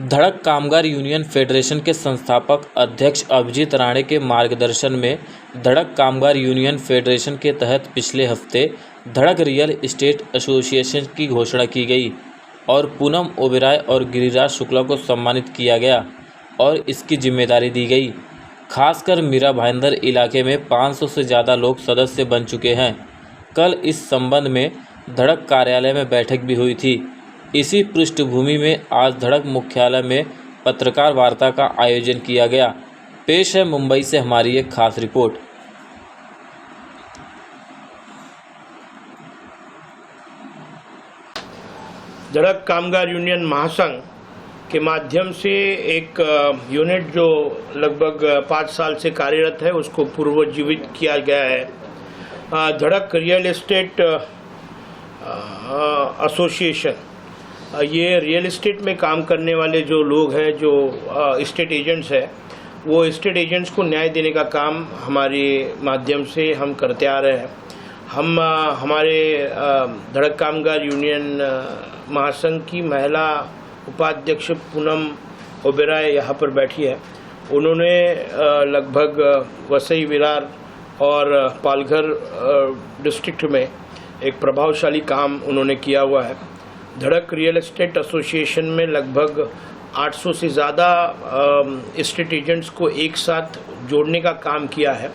धड़क कामगार union federation के संस्थापक अध्यक्ष अभिजीत राणे के मार्गदर्शन में धड़क कामगार यूनियन फेडरेशन के तहत पिछले हफ्ते धड़क रियल एस्टेट एसोसिएशन की घोषणा की गई और पूनम ओबेरॉय और गिरिराज शुक्ला को सम्मानित किया गया और इसकी जिम्मेदारी दी गई। खासकर मीरा भाईंदर इलाके में 500 से ज़्यादा लोग सदस्य बन चुके हैं। कल इस संबंध में धड़क कार्यालय में बैठक भी हुई थी। इसी पृष्ठभूमि में आज धड़क मुख्यालय में पत्रकार वार्ता का आयोजन किया गया। पेश है मुंबई से हमारी एक खास रिपोर्ट। धड़क कामगार यूनियन महासंघ के माध्यम से एक यूनिट जो लगभग 5 साल से कार्यरत है उसको पुनर्जीवित किया गया है। धड़क रियल एस्टेट एसोसिएशन, ये रियल एस्टेट में काम करने वाले जो लोग हैं, जो एस्टेट एजेंट्स हैं, वो एस्टेट एजेंट्स को न्याय देने का काम हमारे माध्यम से हम करते आ रहे हैं। हम हमारे धड़क कामगार यूनियन महासंघ की महिला उपाध्यक्ष पूनम ओबेरॉय यहाँ पर बैठी है। उन्होंने लगभग वसई विरार और पालघर डिस्ट्रिक्ट में एक प्रभावशाली काम उन्होंने किया हुआ है। धड़क रियल एस्टेट एसोसिएशन में लगभग 800 से ज़्यादा एस्टेट एजेंट्स को एक साथ जोड़ने का काम किया है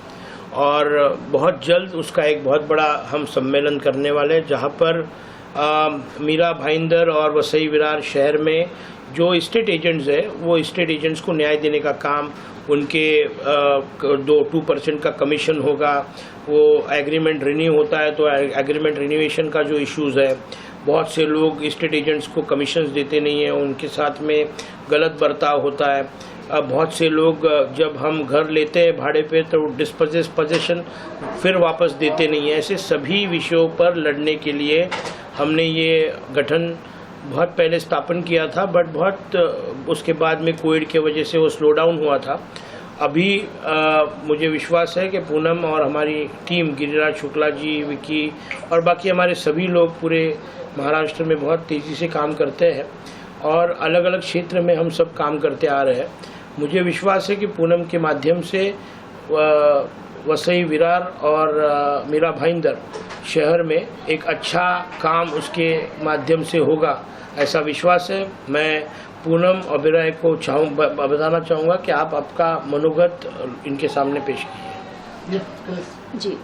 और बहुत जल्द उसका एक बहुत बड़ा हम सम्मेलन करने वाले हैं, जहाँ पर मीरा भाईंदर और वसई विरार शहर में जो एस्टेट एजेंट्स है वो एस्टेट एजेंट्स को न्याय देने का काम, उनके 2% का कमीशन होगा। वो एग्रीमेंट रिन्यू होता है तो एग्रीमेंट रिन्यूएशन का जो इश्यूज़ है, बहुत से लोग एस्टेट एजेंट्स को कमीशंस देते नहीं हैं, उनके साथ में गलत बर्ताव होता है। बहुत से लोग जब हम घर लेते हैं भाड़े पे तो डिस्पोजेशन फिर वापस देते नहीं हैं। ऐसे सभी विषयों पर लड़ने के लिए हमने ये गठन बहुत पहले स्थापन किया था, बट बहुत उसके बाद में कोविड के वजह से वो स्लो डाउन हुआ था। अभी मुझे विश्वास है कि पूनम और हमारी टीम, गिरिराज शुक्ला जी, विकी और बाकी हमारे सभी लोग पूरे महाराष्ट्र में बहुत तेज़ी से काम करते हैं और अलग अलग क्षेत्र में हम सब काम करते आ रहे हैं। मुझे विश्वास है कि पूनम के माध्यम से वसई विरार और मीरा भाईंदर शहर में एक अच्छा काम उसके माध्यम से होगा, ऐसा विश्वास है। मैं पूनम ओबेरॉय को बताना चाहूँगा कि आप आपका मनोगत इनके सामने पेश कीजिए। जी,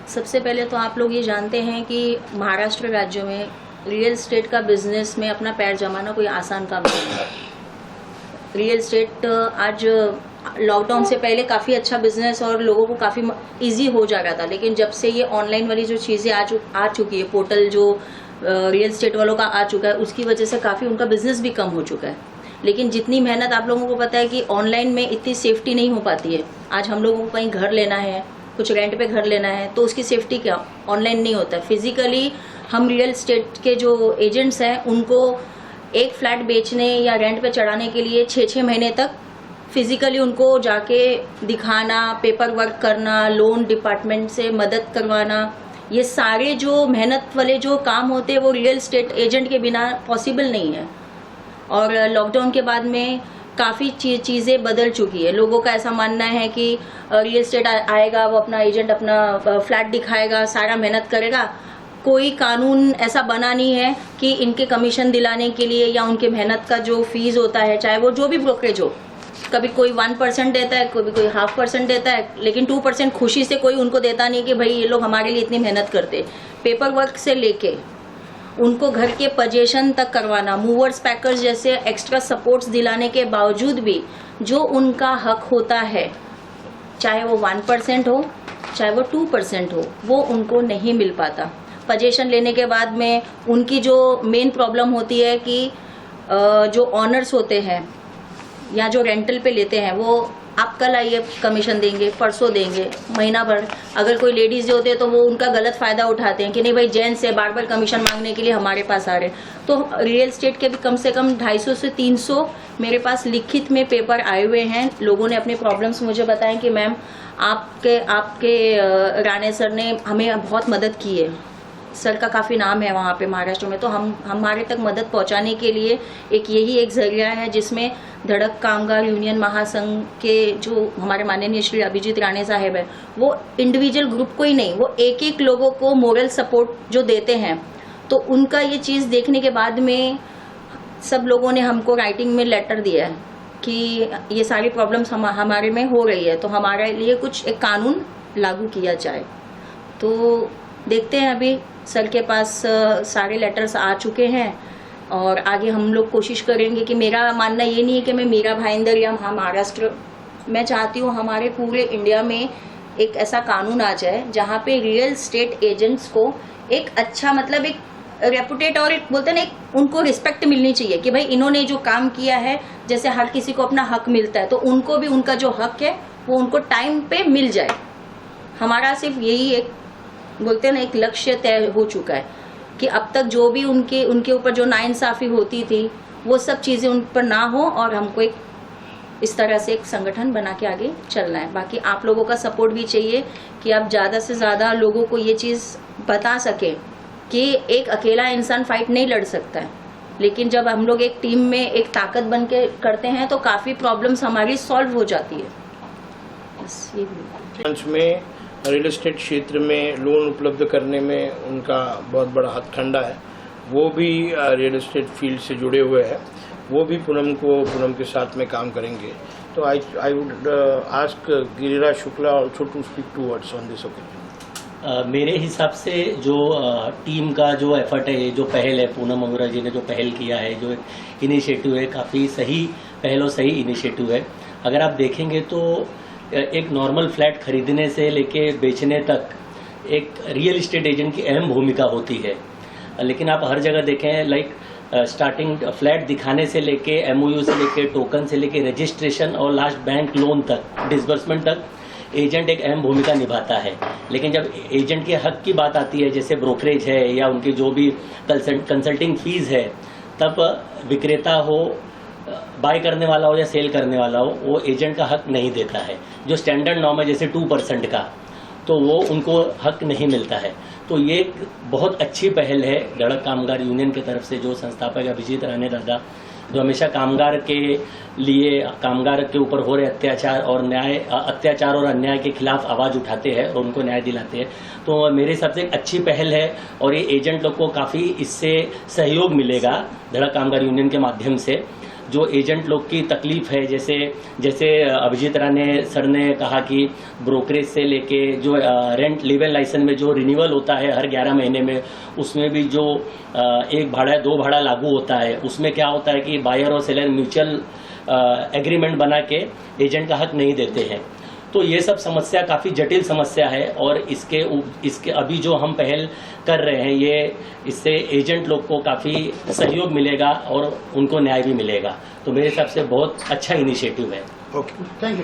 सबसे पहले तो आप लोग ये जानते हैं कि महाराष्ट्र राज्य में रियल एस्टेट का बिजनेस में अपना पैर जमाना कोई आसान काम नहीं है। रियल एस्टेट आज लॉकडाउन से पहले काफ़ी अच्छा बिजनेस और लोगों को काफ़ी इजी हो जा रहा था, लेकिन जब से ये ऑनलाइन वाली जो चीज़ें आ चुकी है, पोर्टल जो रियल एस्टेट वालों का आ चुका है, उसकी वजह से काफ़ी उनका बिजनेस भी कम हो चुका है। लेकिन जितनी मेहनत, आप लोगों को पता है कि ऑनलाइन में इतनी सेफ्टी नहीं हो पाती है। आज हम लोगों को कहीं घर लेना है, कुछ रेंट पे घर लेना है, तो उसकी सेफ्टी क्या ऑनलाइन नहीं होता है। फिजिकली हम रियल एस्टेट के जो एजेंट्स हैं उनको एक फ्लैट बेचने या रेंट पे चढ़ाने के लिए 6-6 महीने तक फिजिकली उनको जाके दिखाना, पेपर वर्क करना, लोन डिपार्टमेंट से मदद करवाना, ये सारे जो मेहनत वाले जो काम होते हैं वो रियल एस्टेट एजेंट के बिना पॉसिबल नहीं है। और लॉकडाउन के बाद में काफ़ी चीज़ें बदल चुकी है। लोगों का ऐसा मानना है कि रियल एस्टेट आएगा, वो अपना एजेंट अपना फ्लैट दिखाएगा, सारा मेहनत करेगा। कोई कानून ऐसा बना नहीं है कि इनके कमीशन दिलाने के लिए या उनके मेहनत का जो फीस होता है, चाहे वो जो भी ब्रोकरेज हो, कभी कोई 1% देता है, कभी कोई 0.5% देता है, लेकिन 2% खुशी से कोई उनको देता नहीं कि भाई ये लोग हमारे लिए इतनी मेहनत करते। पेपर वर्क से लेके उनको घर के पोजीशन तक करवाना, मूवर्स पैकर्स जैसे एक्स्ट्रा सपोर्ट्स दिलाने के बावजूद भी जो उनका हक होता है, चाहे वो 1% हो चाहे वो 2% हो, वो उनको नहीं मिल पाता। पोजीशन लेने के बाद में उनकी जो मेन प्रॉब्लम होती है कि जो ऑनर्स होते हैं या जो रेंटल पे लेते हैं, वो आप कल आइए कमीशन देंगे, परसों देंगे, महीना भर। अगर कोई लेडीज जो होते हैं तो वो उनका गलत फायदा उठाते हैं कि नहीं भाई जेंट्स से बार बार कमीशन मांगने के लिए हमारे पास आ रहे। तो रियल एस्टेट के भी कम से कम 250 से 300 मेरे पास लिखित में पेपर आए हुए हैं। लोगों ने अपने प्रॉब्लम्स मुझे बताए कि मैम आपके राणे सर ने हमें बहुत मदद की है, सर का काफ़ी नाम है वहाँ पे महाराष्ट्र में, तो हम हमारे तक मदद पहुँचाने के लिए यही एक जरिया है, जिसमें धड़क कामगार यूनियन महासंघ के जो हमारे माननीय श्री अभिजीत राणे साहब है, वो इंडिविजुअल ग्रुप को ही नहीं, वो एक एक लोगों को मोरल सपोर्ट जो देते हैं। तो उनका ये चीज़ देखने के बाद में सब लोगों ने हमको राइटिंग में लेटर दिया है कि ये सारी प्रॉब्लम्स हमारे में हो रही है, तो हमारे लिए कुछ एक कानून लागू किया जाए। तो देखते हैं, अभी सर के पास सारे लेटर्स आ चुके हैं और आगे हम लोग कोशिश करेंगे कि मेरा मानना ये नहीं है कि मैं मीरा भाईंदर या महाराष्ट्र, मैं चाहती हूँ हमारे पूरे इंडिया में एक ऐसा कानून आ जाए जहाँ पे रियल एस्टेट एजेंट्स को एक अच्छा, मतलब एक रेपुटेट और एक बोलते ना, एक उनको रिस्पेक्ट मिलनी चाहिए कि भाई इन्होंने जो काम किया है, जैसे हर किसी को अपना हक मिलता है, तो उनको भी उनका जो हक है वो उनको टाइम पे मिल जाए। हमारा सिर्फ यही एक बोलते हैं ना, एक लक्ष्य तय हो चुका है कि अब तक जो भी उनके ऊपर जो नाइंसाफ़ी होती थी वो सब चीज़ें उन पर ना हो, और हमको एक इस तरह से एक संगठन बना के आगे चलना है। बाकी आप लोगों का सपोर्ट भी चाहिए कि आप ज़्यादा से ज़्यादा लोगों को ये चीज़ बता सकें कि एक अकेला इंसान फाइट नहीं लड़ सकता है, लेकिन जब हम लोग एक टीम में एक ताकत बन के करते हैं तो काफ़ी प्रॉब्लम्स हमारी सॉल्व हो जाती है। बस ये में रियल एस्टेट क्षेत्र में लोन उपलब्ध करने में उनका बहुत बड़ा हथकंडा है, वो भी रियल एस्टेट फील्ड से जुड़े हुए हैं, वो भी पूनम के साथ में काम करेंगे। तो I would ask Giriraj Shukla also to speak two words on this occasion. मेरे हिसाब से जो टीम का जो एफर्ट है, जो पहल है, पूनम अरोरा जी ने जो पहल किया है, जो इनिशिएटिव है, काफ़ी सही पहल और सही इनिशिएटिव है। अगर आप देखेंगे तो एक नॉर्मल फ्लैट खरीदने से लेके बेचने तक एक रियल इस्टेट एजेंट की अहम भूमिका होती है, लेकिन आप हर जगह देखें, लाइक स्टार्टिंग फ्लैट दिखाने से लेके MOU से लेके टोकन से लेके रजिस्ट्रेशन और लास्ट बैंक लोन तक, डिसबर्समेंट तक एजेंट एक अहम भूमिका निभाता है। लेकिन जब एजेंट के हक की बात आती है, जैसे ब्रोकरेज है या उनकी जो भी कंसल्टिंग फीस है, तब विक्रेता हो, बाय करने वाला हो या सेल करने वाला हो, वो एजेंट का हक नहीं देता है। जो स्टैंडर्ड नॉर्म है जैसे 2% का, तो वो उनको हक नहीं मिलता है। तो ये एक बहुत अच्छी पहल है धड़क कामगार यूनियन की तरफ से, जो संस्थापक अभिजीत राणे दादा, जो हमेशा कामगार के लिए, कामगार के ऊपर हो रहे अत्याचार और अन्याय के खिलाफ आवाज़ उठाते हैं और उनको न्याय दिलाते हैं। तो मेरे हिसाब से एक अच्छी पहल है और ये एजेंट लोग को काफ़ी इससे सहयोग मिलेगा धड़क कामगार यूनियन के माध्यम से। जो एजेंट लोग की तकलीफ है, जैसे अभिजीत राणे सर ने कहा कि ब्रोकरेज से लेके जो रेंट लिव-इन लाइसेंस में जो रिन्यूअल होता है हर 11 महीने में, उसमें भी जो 1 भाड़ा 2 भाड़ा लागू होता है, उसमें क्या होता है कि बायर और सेलर म्यूचुअल एग्रीमेंट बना के एजेंट का हक नहीं देते हैं। तो ये सब समस्या काफ़ी जटिल समस्या है और इसके अभी जो हम पहल कर रहे हैं, ये इससे एजेंट लोग को काफ़ी सहयोग मिलेगा और उनको न्याय भी मिलेगा। तो मेरे हिसाब से बहुत अच्छा इनिशिएटिव है। Okay, thank you.